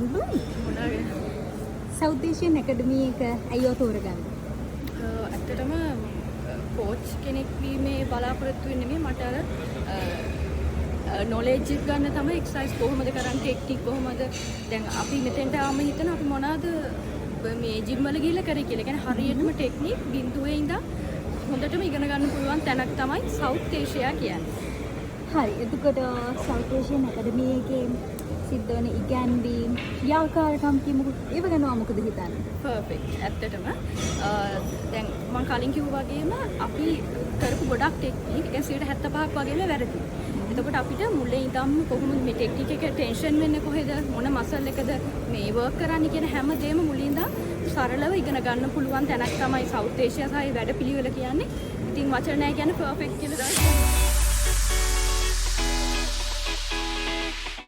අහන්න පුළුවන්? මොනවාද? සවුත් ඒෂියන් ඇකඩමි එක අයියෝ තෝරගන්න. ඇත්තටම කෝච් කෙනෙක් වීමේ බලාපොරොත්තු වෙන්නේ නෙමෙයි මට අර නොලෙජ් එක ගන්න තමයි එක්සර්සයිස් කොහොමද කරන්නේ ටෙක්නික් කොහොමද දැන් අපි මෙතෙන්ට ආවම හිතන අපි මොනවාද මේ ජිම් වල ගිහලා කරේ කියලා. කියන්නේ හරියටම ටෙක්නික් බිඳුවේ ඉඳන් හොඳටම ඉගෙන ගන්න පුළුවන් තැනක් තමයි සවුත් ඒෂියා කියන්නේ. හරි. එතකොට සවුත් ඒෂියන් ඇකඩමි එකේ සිද්ධ වෙන ඉගැන්වීම් යාකාරකම් කියමුකෝ. ඒව ගැන මොකද හිතන්නේ? පර්ෆෙක්ට්. ඇත්තටම දැන් මම කලින් කිව්වා වගේම අපි කරපු ගොඩක් ටෙක්නික් 75%ක් වගේම වැරදි. එතකොට අපිට මුලින් ඉඳන්ම කොහොමද මේ ටෙක්නික් එක ටෙන්ෂන් වෙන්නේ කොහෙද මොන මසල් එකද මේ වර්ක් කරන්නේ කියන හැම දෙයක්ම මුලින් ඉඳන් සරලව ඉගෙන ගන්න පුළුවන් තැනක් තමයි සවුත් ඒෂියා සායි වැඩපිළිවෙල කියන්නේ. ඉතින් වචන නැහැ කියන්නේ පර්ෆෙක්ට් කියලා තමයි.